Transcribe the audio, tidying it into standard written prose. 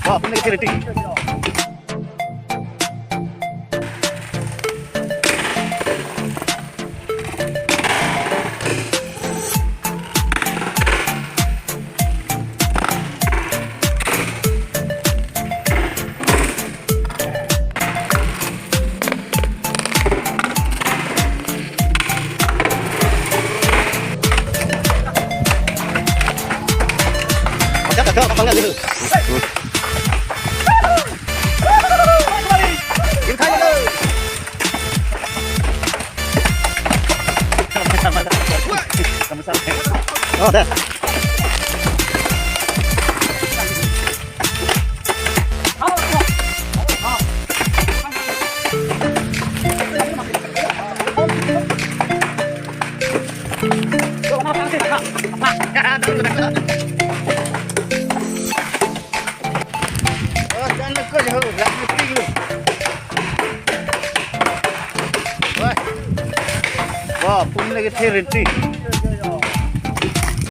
Wah, ini kecil itu. Cakap kapalnya dulu. Oh, dah. Jangan lekuk je, dah mesti dulu. Wah, pun lagi terhenti.